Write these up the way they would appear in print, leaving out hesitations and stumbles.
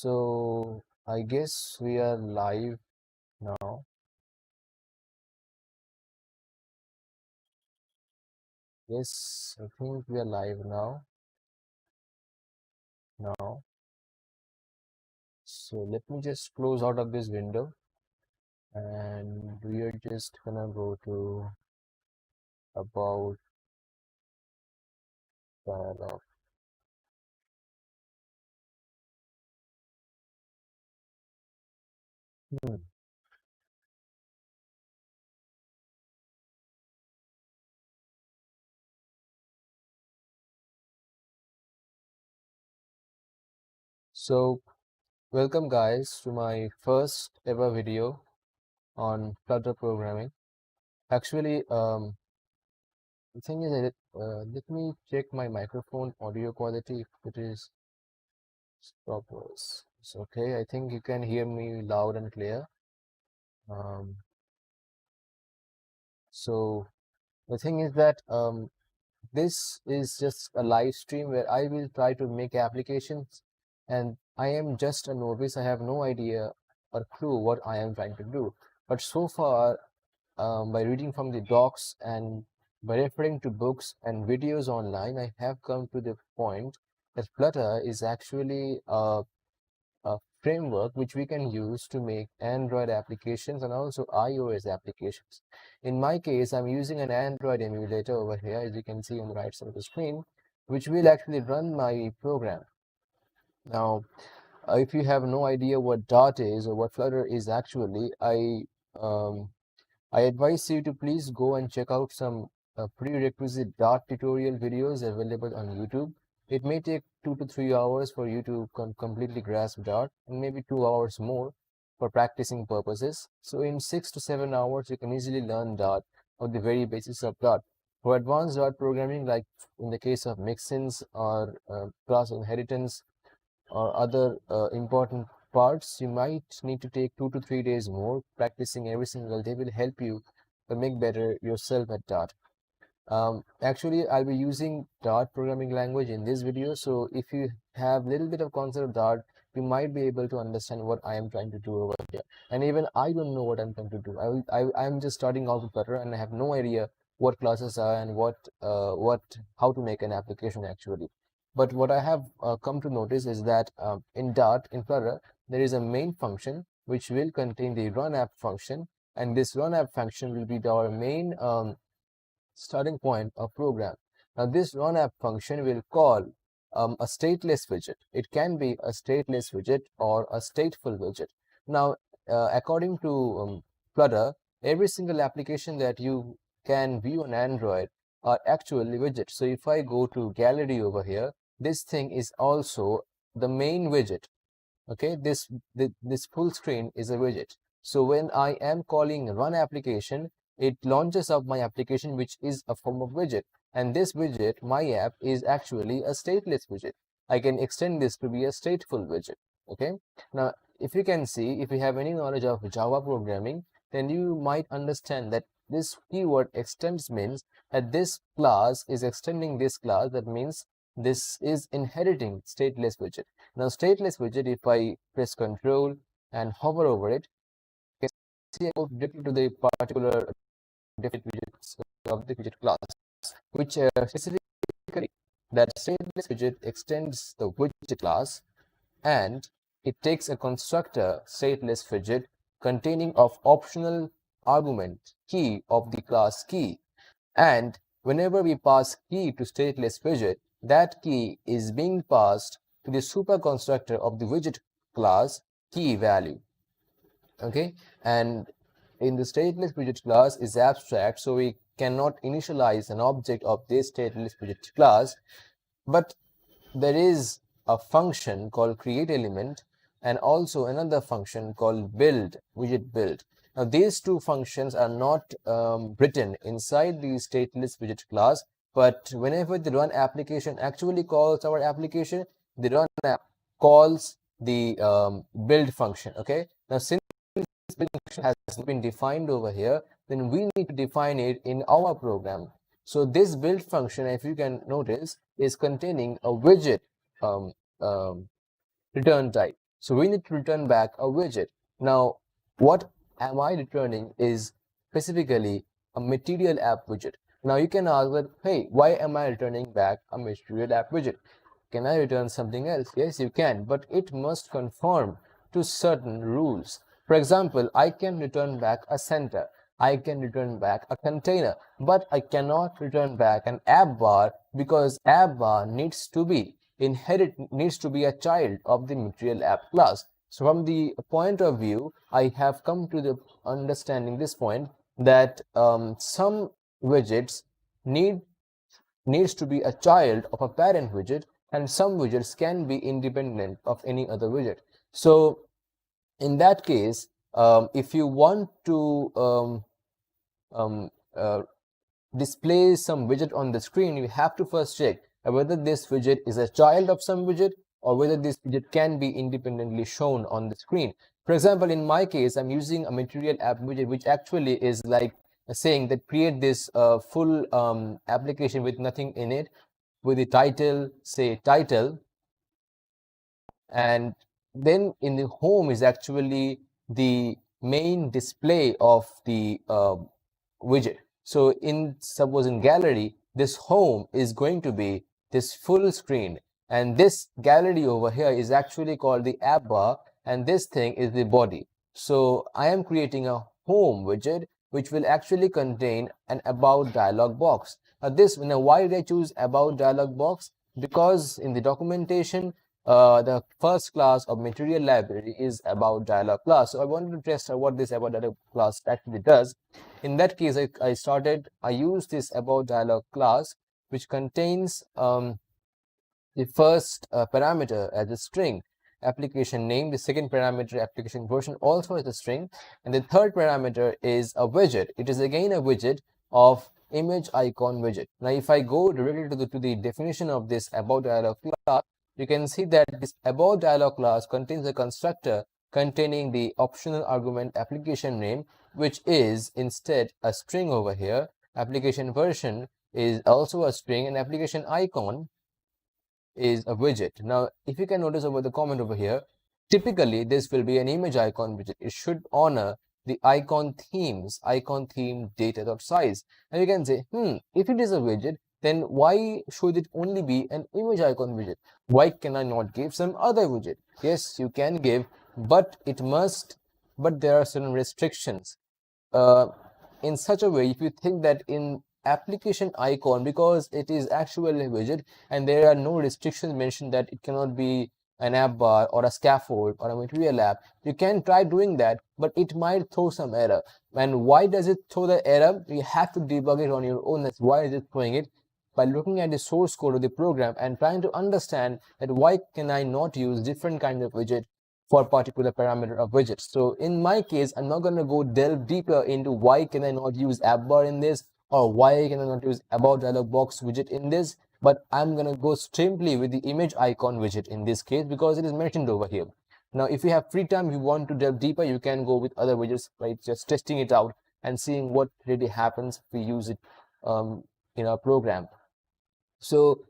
So I guess we are live now. Yes, I think we are live now. So let me just close out of this window and we are just gonna go to about dialog. Hmm. So welcome guys to my first ever video on Flutter programming. Actually, the thing is that let me check my microphone audio quality if it is proper. It's okay. I think you can hear me loud and clear. Um, so the thing is that this is just a live stream where I will try to make applications, and I am just a novice. I have no idea or clue what I am trying to do. But so far, by reading from the docs and by referring to books and videos online, I have come to the point that Flutter is actually a framework which we can use to make Android applications and also iOS applications. In my case, I'm using an Android emulator over here, as you can see on the right side of the screen, which will actually run my program. Now, if you have no idea what Dart is or what Flutter is actually, um, I advise you to please go and check out some prerequisite Dart tutorial videos available on YouTube. It may take 2 to 3 hours for you to completely grasp Dart, and maybe 2 hours more for practicing purposes. So in 6 to 7 hours, you can easily learn Dart or the very basics of Dart. For advanced Dart programming, like in the case of mixins or class inheritance, or other important parts, you might need to take 2 to 3 days more. Practicing every single day will help you to make better yourself at Dart. Actually, I'll be using Dart programming language in this video, so if you have a little bit of concept of Dart, you might be able to understand what I am trying to do over here. And even I don't know what I'm trying to do. I'm just starting out with Flutter and I have no idea what classes are and how to make an application actually. But what I have come to notice is that in Dart, in Flutter, there is a main function which will contain the run app function, and this run app function will be our main starting point of program. Now this run app function will call a stateless widget. It can be a stateless widget or a stateful widget. Now, according to Flutter, every single application that you can view on Android are actually widgets. So if I go to gallery over here, this thing is also the main widget. Okay, this full screen is a widget. So when I am calling run application, it launches up my application, which is a form of widget, and this widget, my app, is actually a stateless widget. I can extend this to be a stateful widget. Okay, now if you can see, if you have any knowledge of Java programming, then you might understand that this keyword extends means that this class is extending this class. That means this is inheriting stateless widget. Now stateless widget, if I press Control and hover over it, you can see I go directly to the particular different widgets of the widget class, which specifically that stateless widget extends the widget class, and it takes a constructor stateless widget containing of optional argument key of the class key, and whenever we pass key to stateless widget, that key is being passed to the super constructor of the widget class key value. Okay, and in the stateless widget class is abstract, so we cannot initialize an object of this stateless widget class, but there is a function called create element and also another function called build widget build. Now these two functions are not written inside the stateless widget class, but whenever the run application actually calls our application, the run app calls the build function. Okay, now since this build function has been defined over here, then we need to define it in our program. So this build function, if you can notice, is containing a widget um, um, return type. So we need to return back a widget. Now, what am I returning is specifically a material app widget. Now you can ask that, hey, why am I returning back a material app widget? Can I return something else? Yes, you can, but it must conform to certain rules. For example, I can return back a center. I can return back a container, but I cannot return back an app bar because app bar needs to be a child of the material app class. So from the point of view, I have come to the understanding this point that some widgets need needs to be a child of a parent widget, and some widgets can be independent of any other widget. So in that case, if you want to um, uh, display some widget on the screen, you have to first check whether this widget is a child of some widget or whether this widget can be independently shown on the screen. For example, in my case, I'm using a material app widget, which actually is like saying that create this full application with nothing in it, with the title, say title, and then in the home is actually the main display of the widget. So in suppose in gallery, this home is going to be this full screen, and this gallery over here is actually called the app bar, and this thing is the body. So I am creating a home widget which will actually contain an about dialog box. Now why did I choose about dialog box? Because in the documentation, the first class of material library is about dialog class. So I wanted to test what this about dialog class actually does. In that case, I used this about dialog class, which contains the first parameter as a string, application name, the second parameter application version also as a string, and the third parameter is a widget. It is again a widget of image icon widget. Now if I go directly to the definition of this about dialog class, you can see that this about dialog class contains a constructor containing the optional argument application name, which is instead a string over here. Application version is also a string, and application icon is a widget. Now, if you can notice over the comment over here, typically this will be an image icon widget. It should honor the icon theme data.size. And you can say, if it is a widget, then why should it only be an image icon widget? Why can I not give some other widget? Yes, you can give, but there are certain restrictions. In such a way, if you think that in application icon, because it is actually a widget and there are no restrictions mentioned that it cannot be an app bar or a scaffold or a material app, you can try doing that, but it might throw some error. And why does it throw the error? You have to debug it on your own. That's why is it throwing it, by looking at the source code of the program and trying to understand that why can I not use different kind of widget for particular parameter of widgets. So in my case, I'm not going to go delve deeper into why can I not use app bar in this, or why can I not use about dialog box widget in this, but I'm going to go simply with the image icon widget in this case because it is mentioned over here. Now, if you have free time, you want to delve deeper, you can go with other widgets, right? Just testing it out and seeing what really happens if we use it in our program. So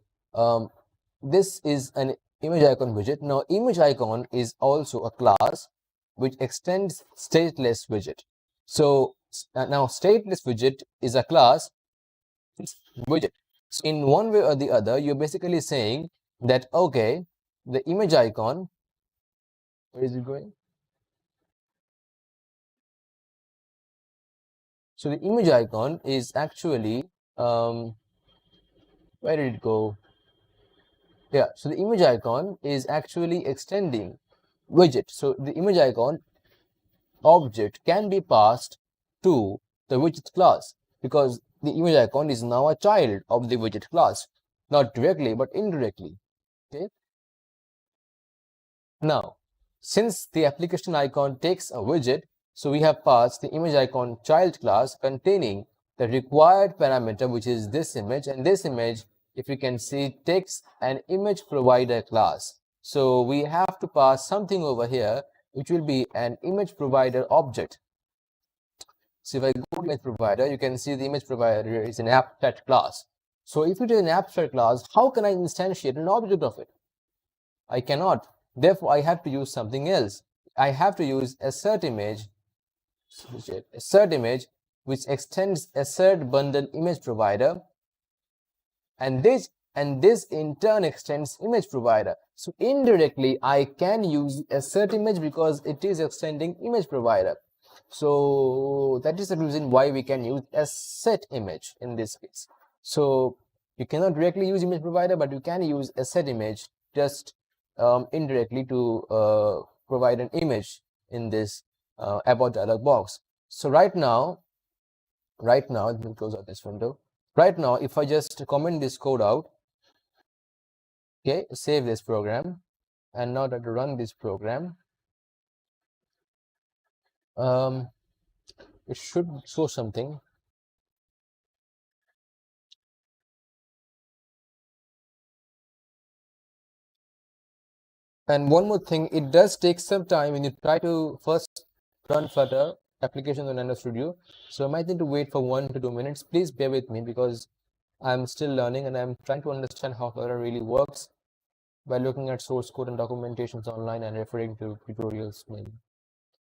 this is an image icon widget. Now, image icon is also a class which extends stateless widget. So now stateless widget is a class widget. So in one way or the other, you're basically saying that, okay, the image icon, where is it going? So the image icon is actually, where did it go? Yeah, so the image icon is actually extending widget. So the image icon object can be passed to the widget class because the image icon is now a child of the widget class, not directly but indirectly. Okay. Now, since the application icon takes a widget, so we have passed the image icon child class containing the required parameter, which is this image, and this image, if you can see, takes an image provider class. So we have to pass something over here which will be an image provider object. So if I go to image provider, you can see the image provider is an abstract class. So if it is an abstract class, how can I instantiate an object of it? I cannot. Therefore, I have to use something else. I have to use assert image, which extends assert bundle image provider, and this in turn extends image provider. So indirectly, I can use assert image because it is extending image provider. So that is the reason why we can use asset image in this case. So you cannot directly use image provider, but you can use asset image just indirectly to provide an image in this about dialog box. So right now, let me close out this window. Right now, if I just comment this code out, okay, save this program, and now that to run this program, it should show something. And one more thing, it does take some time when you try to first run Flutter applications on Android Studio. So I might need to wait for 1 to 2 minutes. Please bear with me because I'm still learning and I'm trying to understand how Flutter really works by looking at source code and documentations online and referring to tutorials mainly.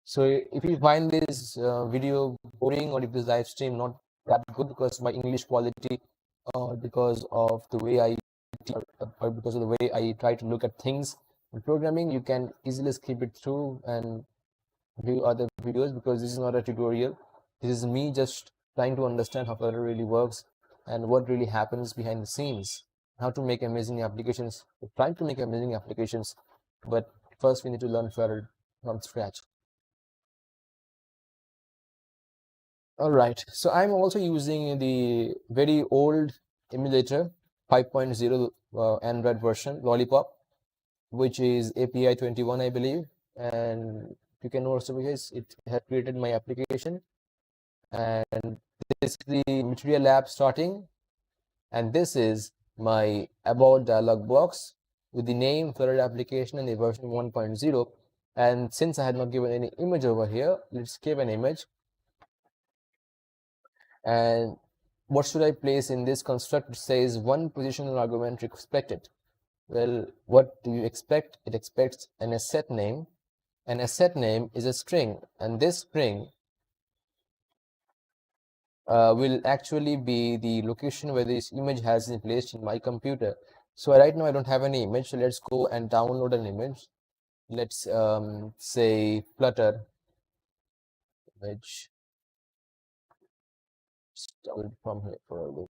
So if you find this video boring, or if this live stream not that good because my English quality, or because of the way I or because of the way I try to look at things in programming, you can easily skip it through and view other videos, because this is not a tutorial. This is me just trying to understand how Flutter really works and what really happens behind the scenes, how to make amazing applications. We're trying to make amazing applications, but first we need to learn Flutter from scratch. All right, so I'm also using the very old emulator 5.0 Android version Lollipop, which is API 21, I believe. And you can also, because it has created my application, and this is the material app starting, and this is my about dialog box with the name Flutter application and the version 1.0. And since I had not given any image over here, let's give an image. And what should I place in this construct? It says one positional argument expected. Well, what do you expect? It expects an asset name. An asset name is a string, and this string will actually be the location where this image has been placed in my computer. So right now I don't have any image, so let's go and download an image. Let's say Flutter image. Download from here probably.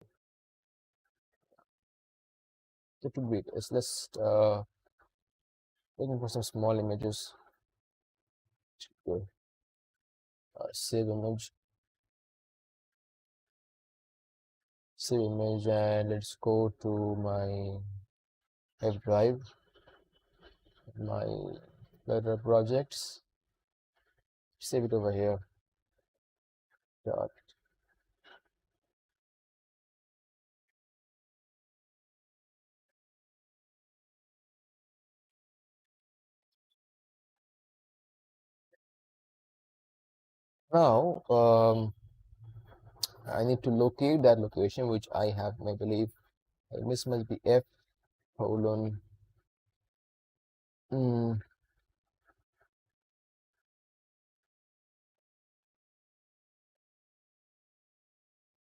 That would be it. Let's looking for some small images. Go. Save image. Save image, and let's go to my F drive, my Flutter projects. Save it over here. Dot. Now, I need to locate that location, which I have, I believe, this must be F colon.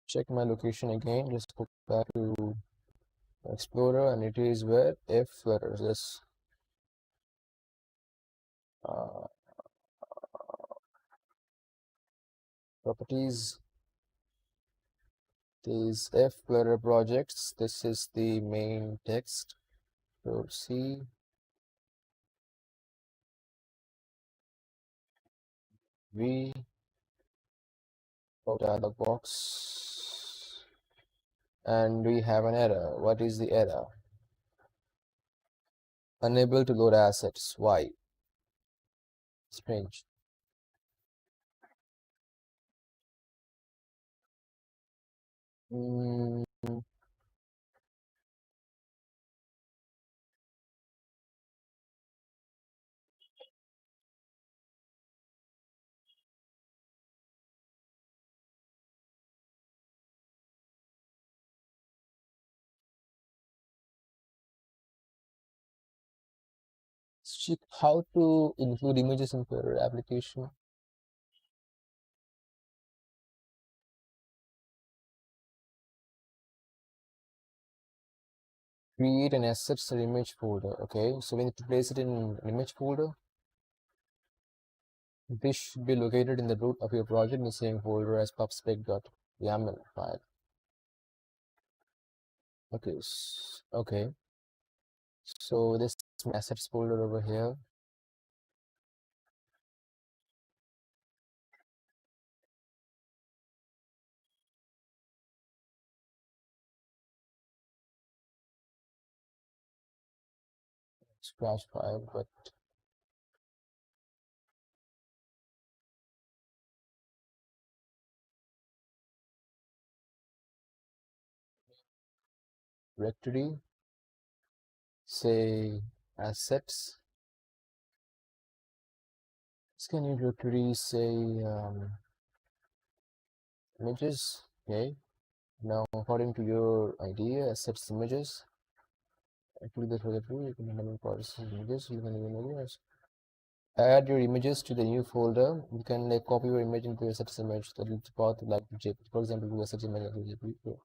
Check my location again. Let's go back to Explorer, and it is where F Flutter. This properties. These F Flutter projects. This is the main text. So C. V. Dialog box. And we have an error. What is the error? Unable to load assets. Why? Strange. how to include images in Flutter application. Create an assets or image folder. Okay, so we need to place it in an image folder. This should be located in the root of your project in the same folder as pubspec.yaml file. Okay, okay. So this assets folder over here. Scratch file, but directory, say assets. Can you directory say images? Okay. Now, according to your idea, assets images. Actually, this was true. You can handle process images. You can even images. Add your images to the new folder. You can like copy your image into assets image that is path like JPG. For example, do assets image like JPG.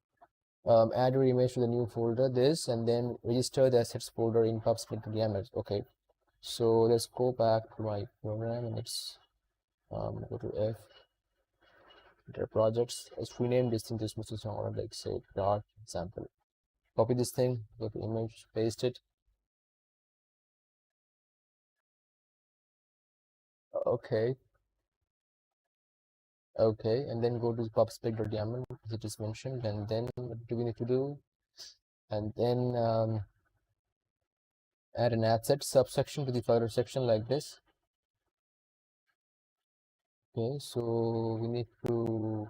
Add your image to the new folder. This and then register the assets folder in pubspec.yaml. Okay. So let's go back to my program and let's go to F. Enter projects. Let's rename this thing to smooth system or like say dot sample. Copy this thing, go to image, paste it. Okay. Okay, and then go to pubspec.yaml as it is mentioned, and then what do we need to do? And then add an asset subsection to the flutter section like this. Okay, so we need to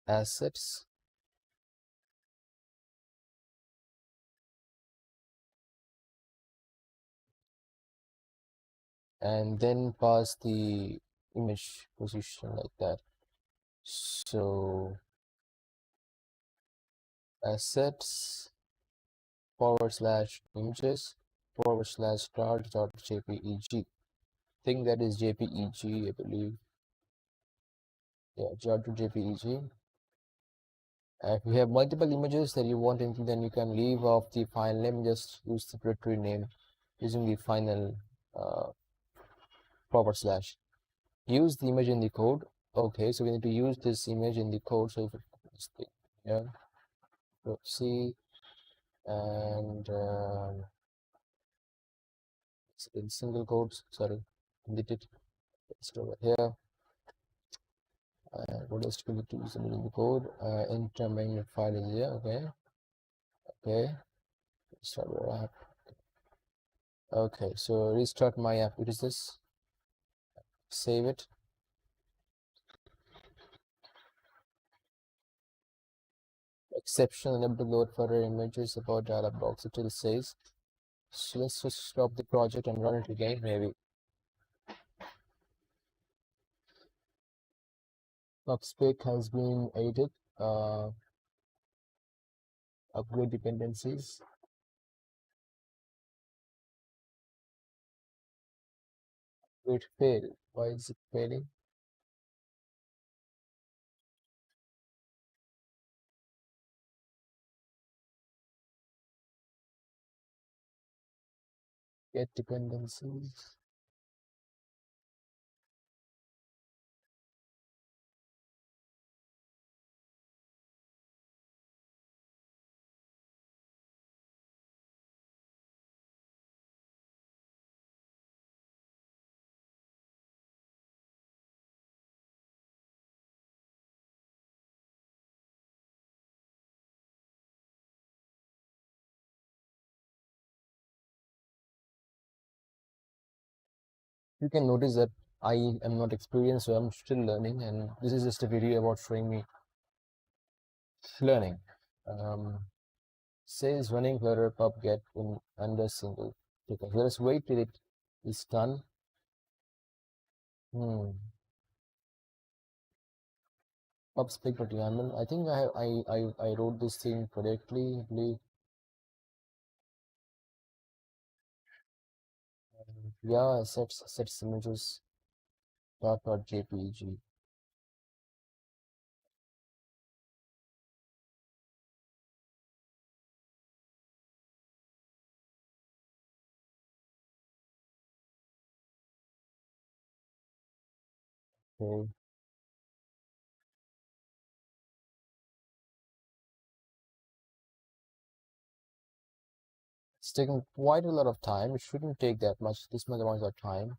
assets and then pass the image position like that. So assets /images /start.jpeg. Think that is JPEG, I believe. Yeah, start.jpeg. If you have multiple images that you want into, then you can leave off the file name, just use the directory name using the final uh, / use the image in the code. Okay, so we need to use this image in the code. So if yeah, see, and it's in single quotes. Sorry, delete it. It's over here. What else do we need to use in the code? Enter main file is here. Okay, okay. Start our app. Okay, so restart my app. What is this? Save it. Exception unable to load further images about dialog box. It still says. So let's just stop the project and run it again, maybe. Pubspec has been added. Upgrade dependencies. It failed. Why is it failing? Get dependencies. You can notice that I am not experienced, so I'm still learning, and this is just a video about showing me learning. Says running flutter pub get in under single. Okay, let us wait till it is done. Pubspec.yaml. I think I wrote this thing correctly. I believe Yeah, sets images .jpg. Okay. It's taking quite a lot of time. It shouldn't take that much, this much amount of time.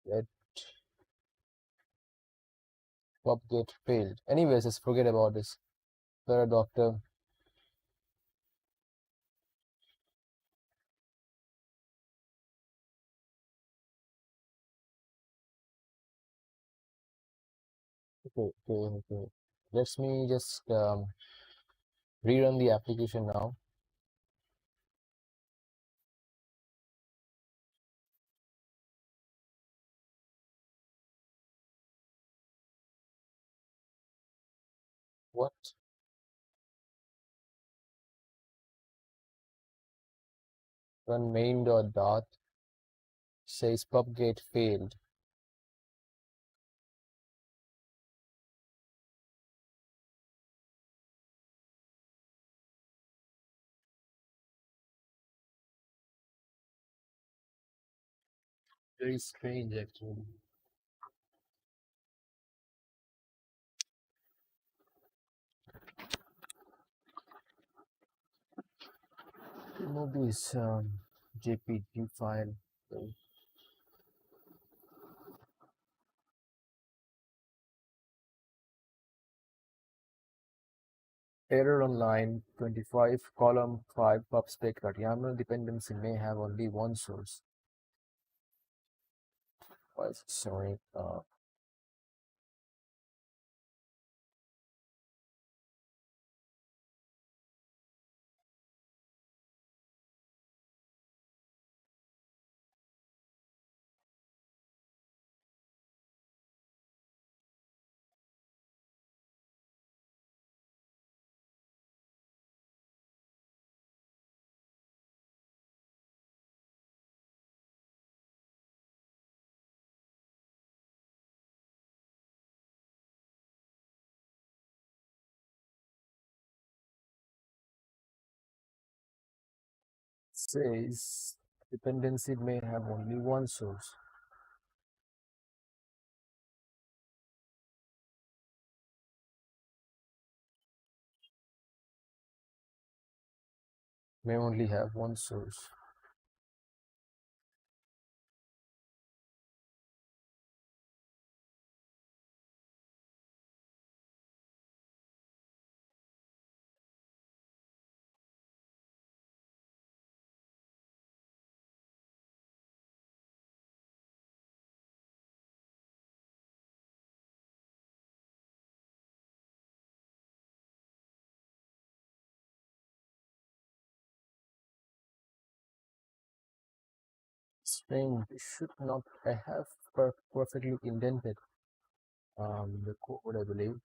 Let propagate failed. Anyways, let's forget about this. Flutter doctor. Okay, okay, okay. Let me just rerun the application now. What? Run main.dot says propagate failed. Very strange, actually. Remove this JPG file. Error on line 25, column 5, pubspec.yaml dependency may have only one source. Why is it showing? Says dependency may have only one source. May only have one source. Strange. It should not. I have perfectly indented the code, I believe.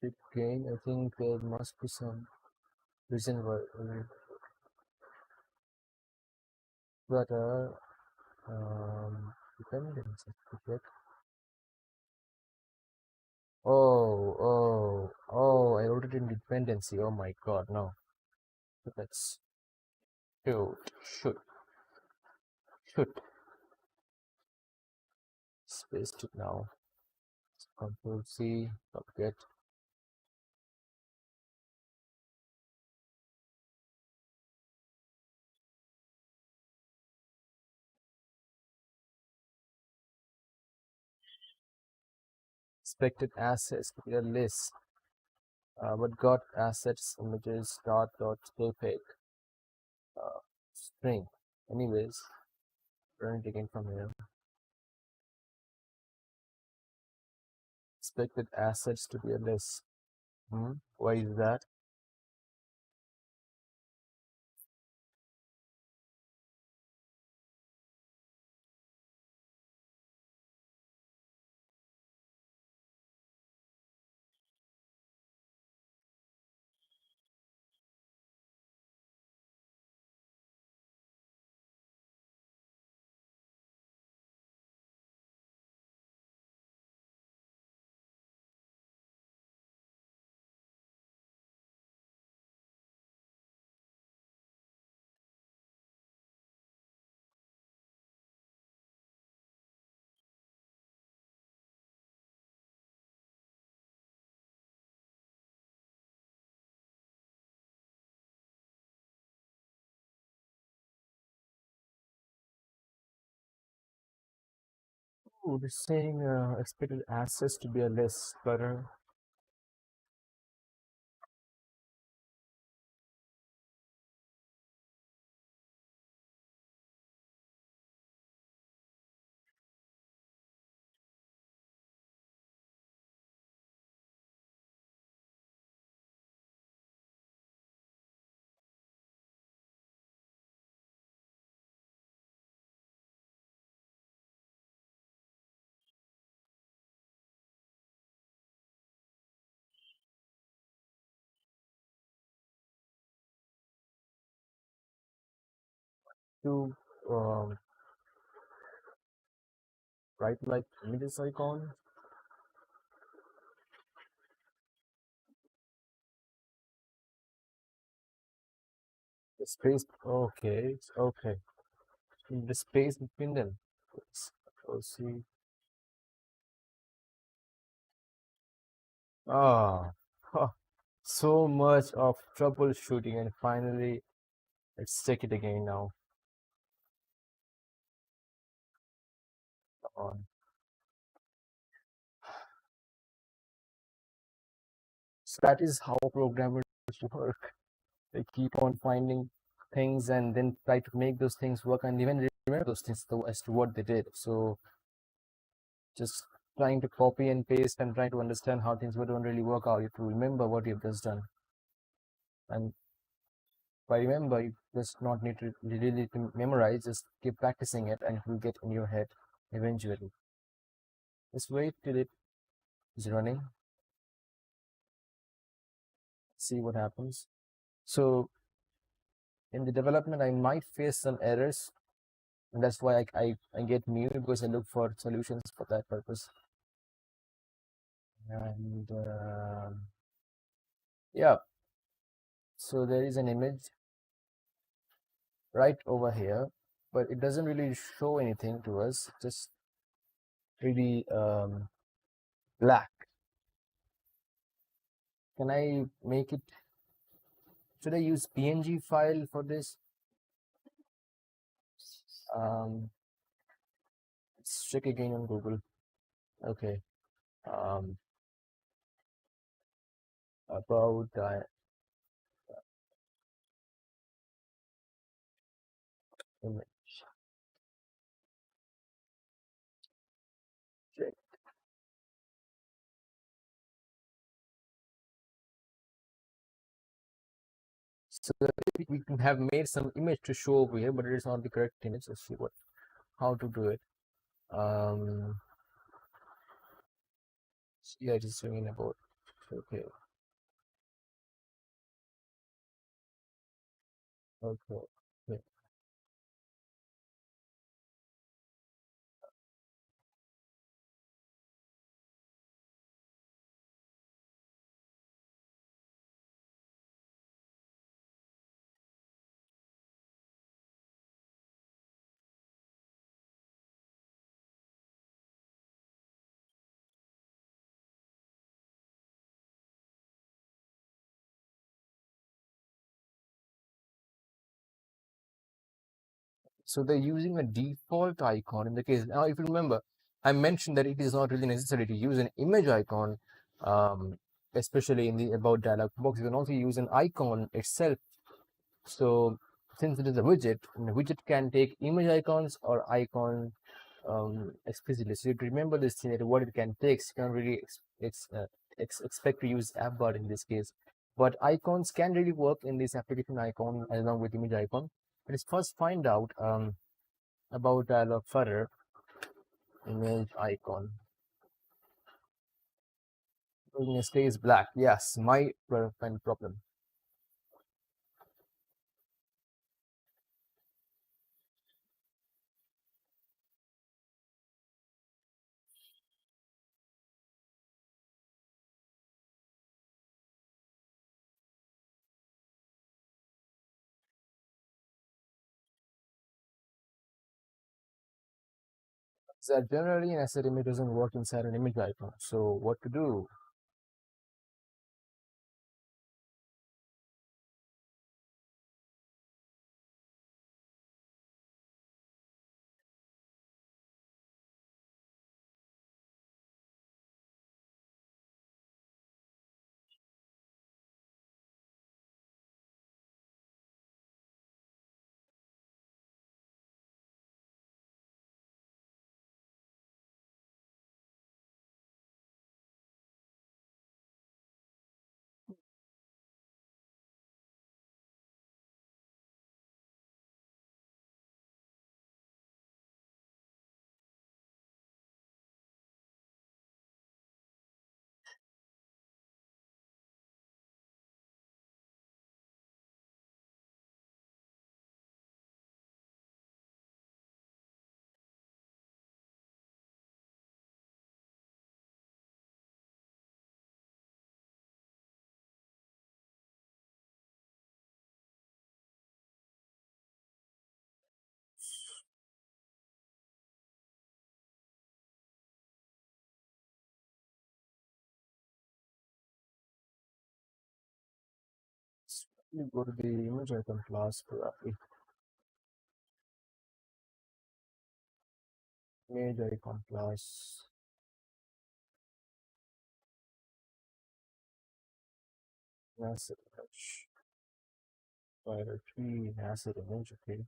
Chip gain. I think there must be some reason why. But dependency. Okay. Oh, I wrote it in dependency. Oh my god, no. Let's should, spaced it now. Control C, get. Expected assets to be a list, but got assets images dot jpeg string. Anyways, run it again from here. Expected assets to be a list. Why is that? Oh, they're saying expected assets to be a list, but to um, write like images icon. The space. Okay, okay. The space between them. See. Ah, huh, so much of troubleshooting, and finally, let's check it again now. On. So that is how programmers work. They keep on finding things and then try to make those things work and even remember those things as to what they did. So just trying to copy and paste and trying to understand how things don't really work out. You have to remember what you've just done. And by remember, you just not need to really to memorize, just keep practicing it and it will get in your head eventually. Just wait till it is running, see what happens. So in the development, I might face some errors, and that's why I get new because I look for solutions for that purpose. And yeah, so there is an image right over here, but it doesn't really show anything to us, just really black. Can I make it? Should I use PNG file for this? Um, let's check again on Google. Okay. Um, about image. Check. So we can have made some image to show over here, but it is not the correct image. Let's see what how to do it. Yeah, it is showing about. Okay. Okay. Okay. So they're using a default icon in the case. Now, if you remember, I mentioned that it is not really necessary to use an image icon, um, especially in the about dialog box. You can also use an icon itself. So since it is a widget, and the widget can take image icons or icon explicitly. So you have to remember this thing that what it can take. So you can't really expect to use app bar in this case. But icons can really work in this application icon along with image icon. Let's first find out about dialog further image icon. Stays black. Yes, my problem. So generally an asset image doesn't work inside an image icon. So what to do? You go to the image icon class for image icon class asset image. File tree asset image. Okay.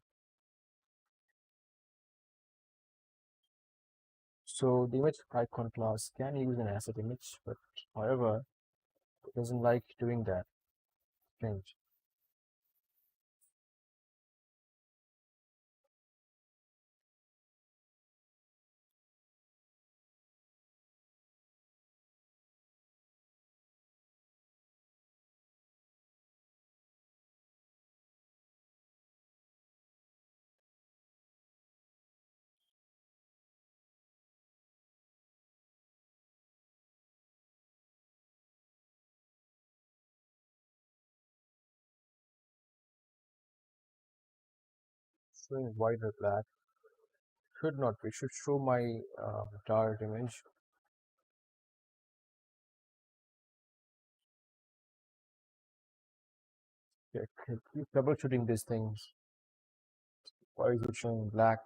So the image icon class can use an asset image, but however, it doesn't like doing that. Strange. Showing white or black should not be. Should show my target image. Yeah, keep troubleshooting these things. Why is it showing black?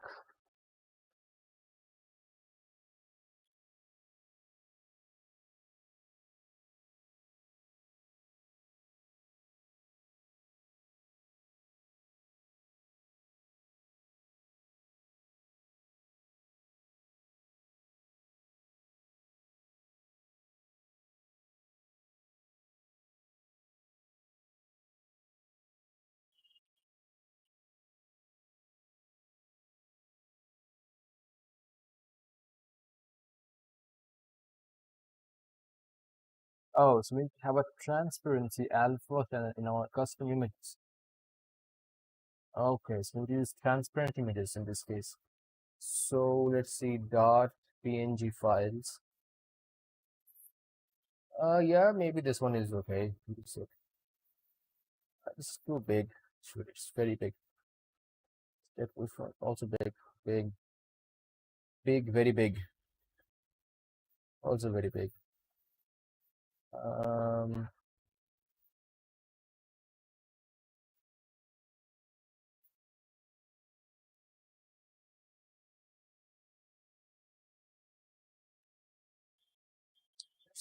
Oh, so we have a transparency alpha in our custom images. Okay, so we use transparent images in this case. So let's see dot png files. Yeah, maybe this one is okay. So it's too big. Shoot, it's very big. Step with one also big, big, big, very big. Also very big. Um,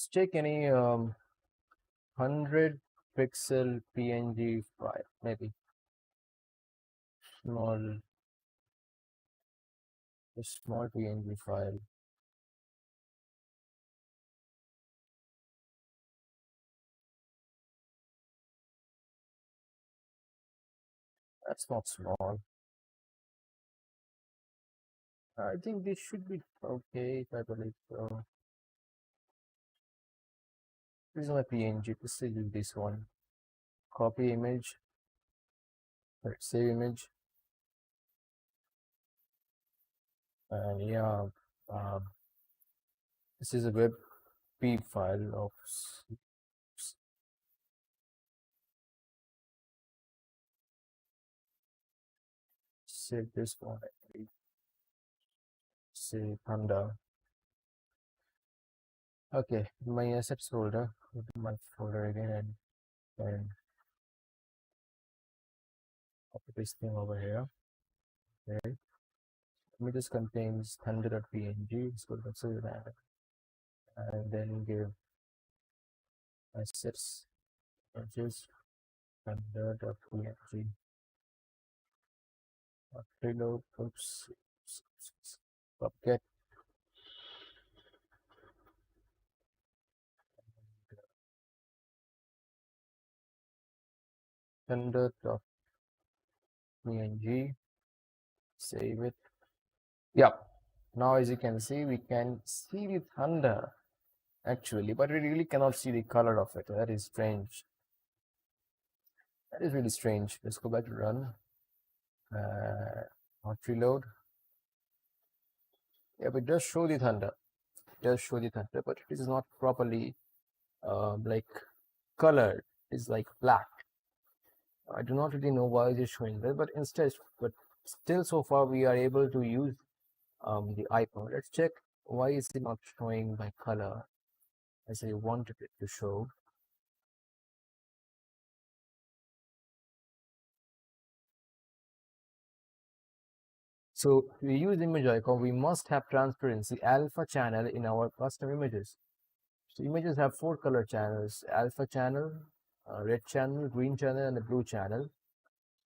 Let's check any 100 pixel PNG file, maybe small, a small PNG file. That's not small. I think this should be okay, I believe so. This is my PNG. This is this one. Copy image. Let's save image. And yeah, um, this is a WebP file of save this one. Save Thunder. Okay, my assets folder. Go to my folder again and copy this thing over here. Okay. Images contains thunder.png. Let's go to save that and then give assets images thunder.png. Reload. Oops. Get thunder.png. Save it. Yep. Now as you can see, we can see the thunder actually, but we really cannot see the color of it. That is strange. That is really strange. Let's go back to run. Not reload. Yeah, but it does show the thunder. It does show the thunder, but it is not properly like colored. It's like black. I do not really know why it is showing that, but instead, but still so far we are able to use the icon. Let's check why is it not showing by color as I wanted it to show. So we use image icon, we must have transparency alpha channel in our custom images. So images have 4 color channels: alpha channel, red channel, green channel, and the blue channel.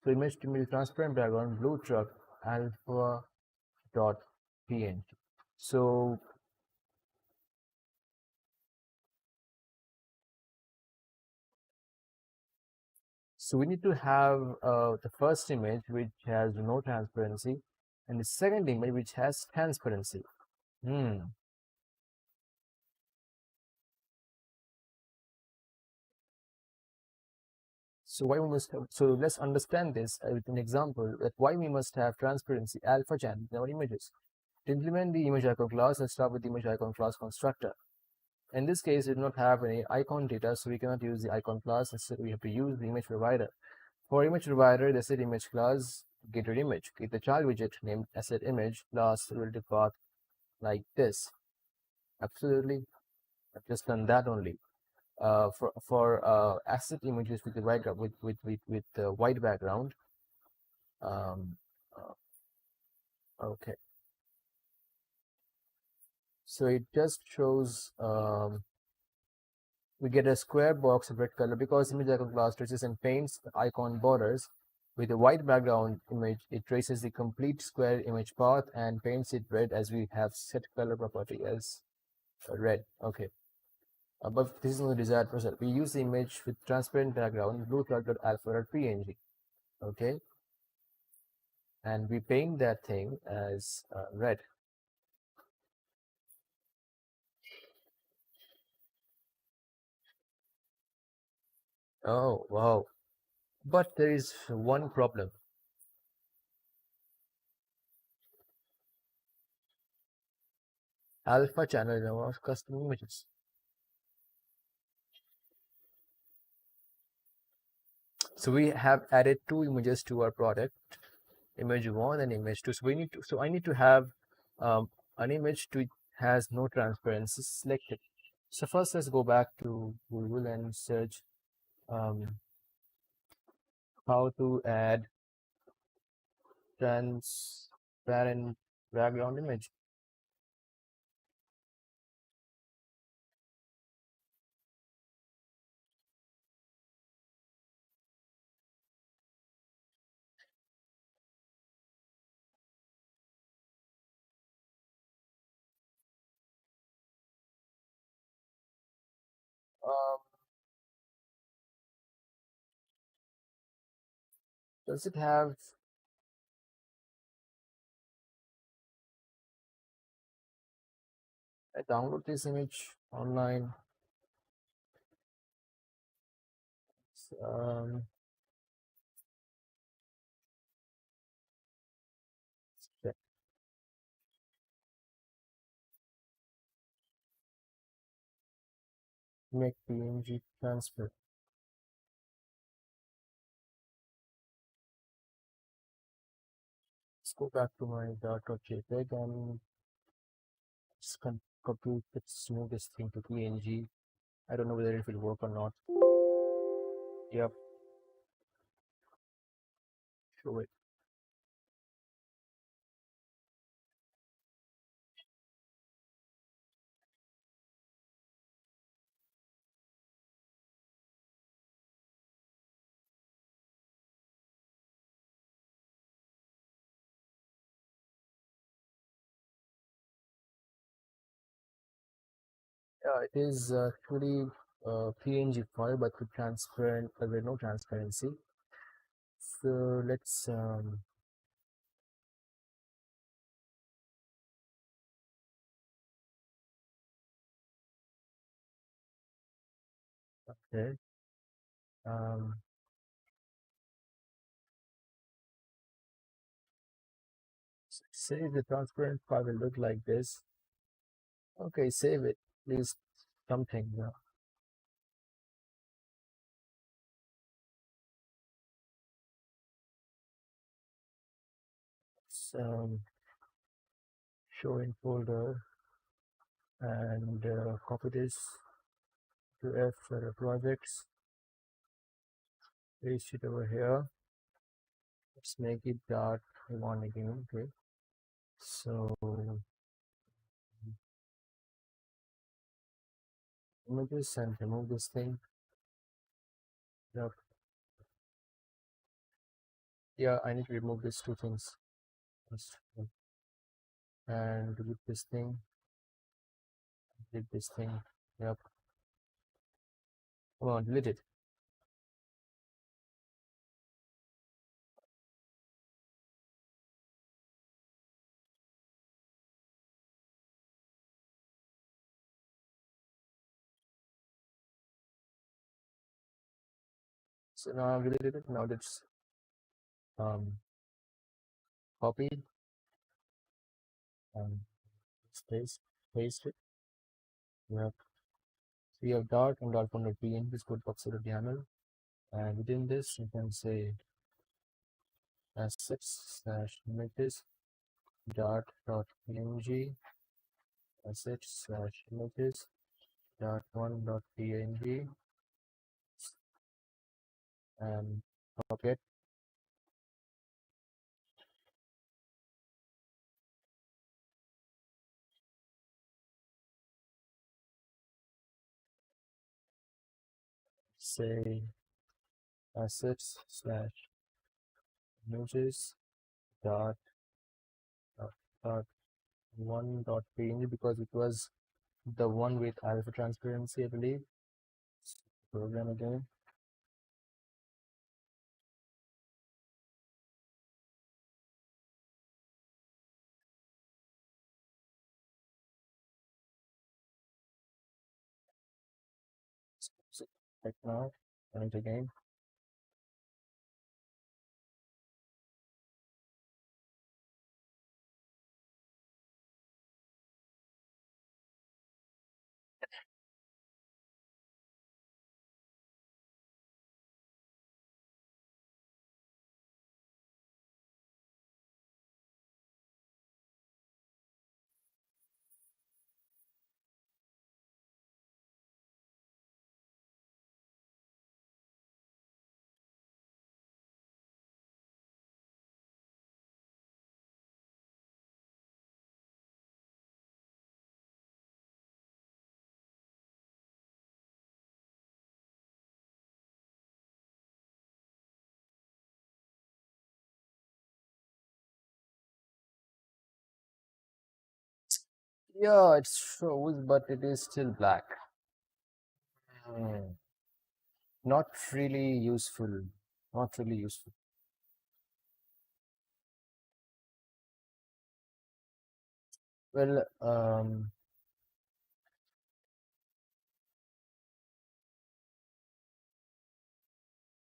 So image to image transparent background, blue truck, alpha dot png. So we need to have the first image which has no transparency, and the second image which has transparency. So why we must have, so let's understand this with an example that why we must have transparency alpha channel in our images. To implement the image icon class, let's start with the image icon class constructor. In this case, we do not have any icon data, so we cannot use the icon class. Instead, we have to use the image provider. For image provider, the set image class get your image. Get the child widget named asset image class relative path like this. Absolutely, I've just done that only. For asset images with the white background. Um, okay, so it just shows we get a square box of red color because image icon class traces and paints icon borders with a white background image. It traces the complete square image path and paints it red as we have set color property as red. Okay. But this is not the desired result. We use the image with transparent background, blue alpha.png. Okay, and we paint that thing as red. Oh wow! But there is one problem. Alpha channel in our custom images. So we have added 2 images to our product, image 1 and image 2. So we need to. So I need to have an image to has no transparency selected. So first, let's go back to Google and search how to add transparent background image. Um, does it have? I download this image online. Um, check. Make PNG transfer. Let's go back to my .jpg and just compute let's move this thing to PNG. I don't know whether it will work or not. Yep, show it. Yeah, it is actually PNG file, but with transparent, with no transparency. So let's okay. Um, Say the transparent file will look like this. Okay, save it. Please something. So show in folder and copy this to F for the projects. Paste it over here. Let's make it dot one again. Okay. So images and remove this thing. Yep. Yeah, I need to remove these two things. First. And delete this thing. Delete this thing. Yep. Come on, delete it. So now I've deleted it. Now let's um, copy and paste it. We have dot and dot one .png is code box.yaml, and within this you can say assets slash images dot png assets slash images dot one .png and copy it. Say assets slash images dot dot, dot one .png because it was the one with alpha transparency, I believe. Program again. So right now, run it again. Yeah, it shows, but it is still black. Hmm. Not really useful. Not really useful. Well,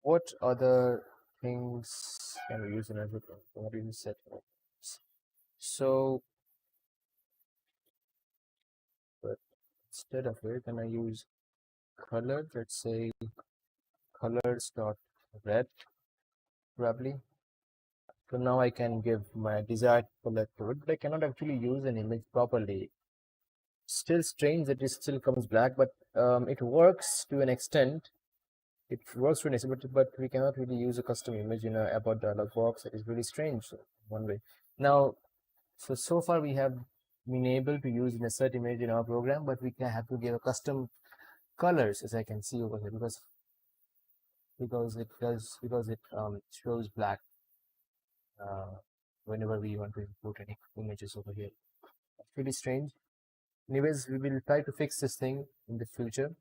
what other things can we use in everything? What you said. So, but instead of it, can I use color? Let's say colors dot red probably. So now I can give my desired color to it, but I cannot actually use an image properly. Still strange that it still comes black, but it works to an extent. It works to an extent, but we cannot really use a custom image in a about dialog box. It is really strange one way. Now, so far we have been able to use an insert image in our program, but we can have to give a custom colors, as I can see over here, because it shows black uh, whenever we want to import any images over here. It's really strange. Anyways, we will try to fix this thing in the future.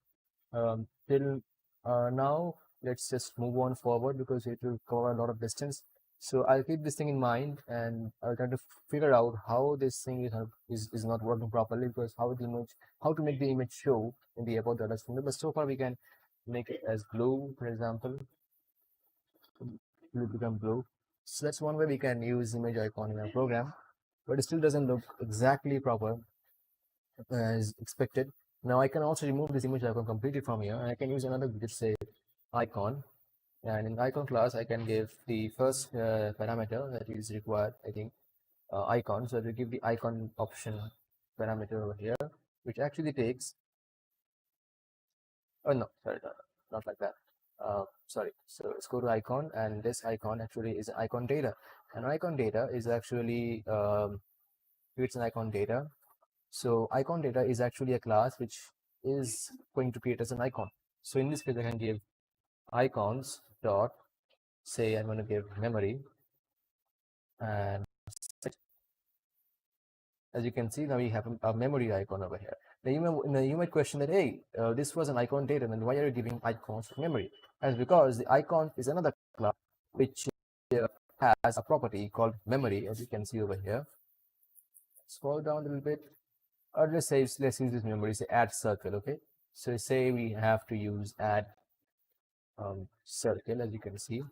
Till now, let's just move on forward because it will cover a lot of distance. So I'll keep this thing in mind and I'll try to figure out how this thing is not working properly, because how to make the image show in the about data folder. But so far we can make it as blue, for example. It will become blue. So that's one way we can use image icon in our program, but it still doesn't look exactly proper as expected. Now I can also remove this image icon completely from here, and I can use another widget, say icon, and in icon class I can give the first parameter that is required, I think, icon. So to give the icon option parameter over here, which actually takes, oh no, sorry, not like that. Sorry, so let's go to icon, and this icon actually is icon data, and icon data is actually creates an icon data. So icon data is actually a class which is going to create as an icon. So in this case I can give icons dot, say I'm going to give memory, and as you can see, now we have a memory icon over here. Now you might question that, hey, this was an icon data, then why are you giving icons for memory? As because the icon is another class which uh, has a property called memory, as you can see over here. Scroll down a little bit, or let's use this memory, say add circle, okay? So say we have to use add circle, as you can see,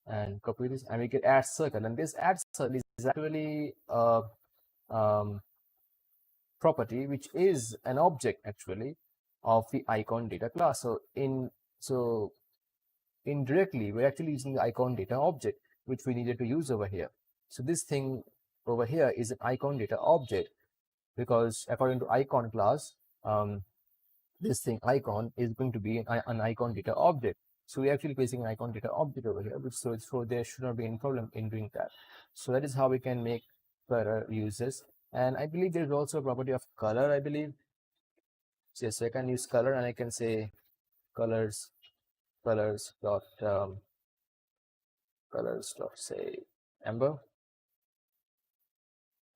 and copy this, and we can add circle, and this add circle is actually a um, property which is an object actually of the icon data class. So indirectly we're actually using the icon data object which we needed to use over here. So this thing over here is an icon data object, because according to icon class, this thing icon is going to be an icon data object. So we're actually placing an icon data object over here, which so there should not be any problem in doing that. So that is how we can make further uses. And I believe there's also a property of color, I believe. So yes, so I can use color, and I can say colors dot colors dot say amber,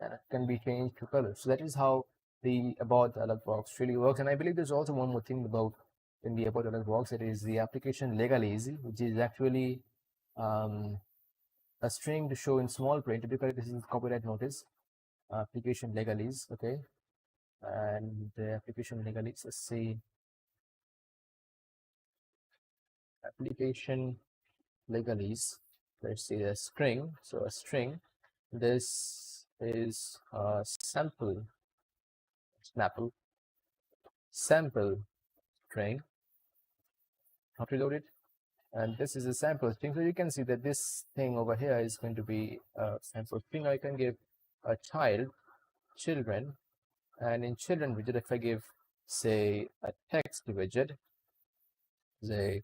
and it can be changed to color. So that is how the about dialog box really works. And I believe there's also one more thing about in the about dialog box. It is the application legalese, which is actually um, a string to show in small print. Typically, this is copyright notice. Application legalese, okay, and the application legalese. Let's see, application legalese. Let's see a string. So a string. This is a sample string, not reloaded, and this is a sample string. So you can see that this thing over here is going to be a sample string. I can give a children, and in children widget, if I give, say, a text widget, say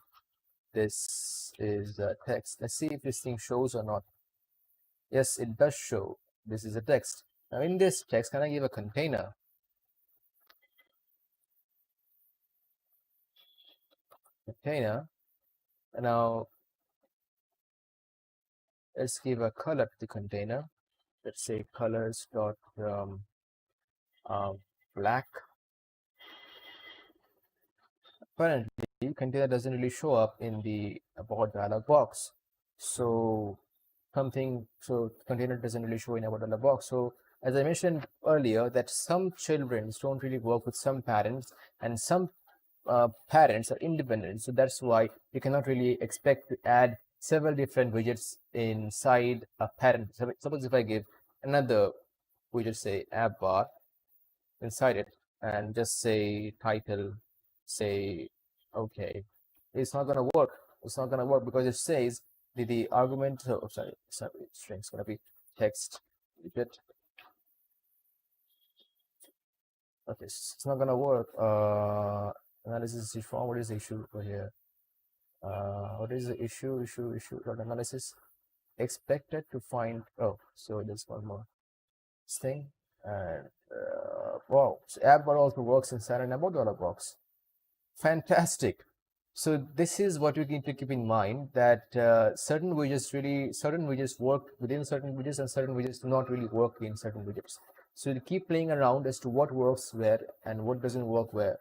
this is a text. Let's see if this thing shows or not. Yes, it does show. This is a text. Now in this text, can I give a container? Container. And now let's give a color to the container. Let's say colors dot black. apparently container doesn't really show up in the about dialog box. So container doesn't really show in about dialog box. So as I mentioned earlier, that some children don't really work with some parents, and some parents are independent. So that's why you cannot really expect to add several different widgets inside a parent. So suppose if I give another widget, say app bar, inside it, and just say title, say okay, it's not gonna work. It's not gonna work because it says the argument. Oh, sorry, string's gonna be text widget. Okay, it's not gonna work. Analysis is form. What is the issue over here? What is the issue dot analysis expected to find. Oh, so there's one more thing. And wow, so app bar also works inside an about dollar box. Fantastic. So this is what you need to keep in mind, that certain widgets work within certain widgets, and certain widgets do not really work in certain widgets. So you keep playing around as to what works where and what doesn't work where.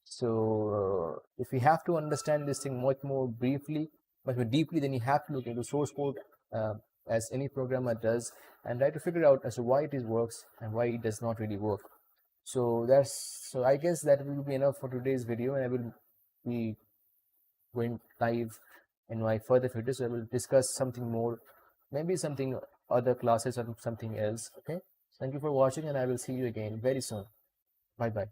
So if you have to understand this thing much more briefly, much more deeply, then you have to look into source code, uh, as any programmer does, and try to figure out as to why it works and why it does not really work. So I guess that will be enough for today's video, and I will be going live in my further videos. So I will discuss something more, maybe something other classes or something else. Okay. Thank you for watching, and I will see you again very soon. Bye bye.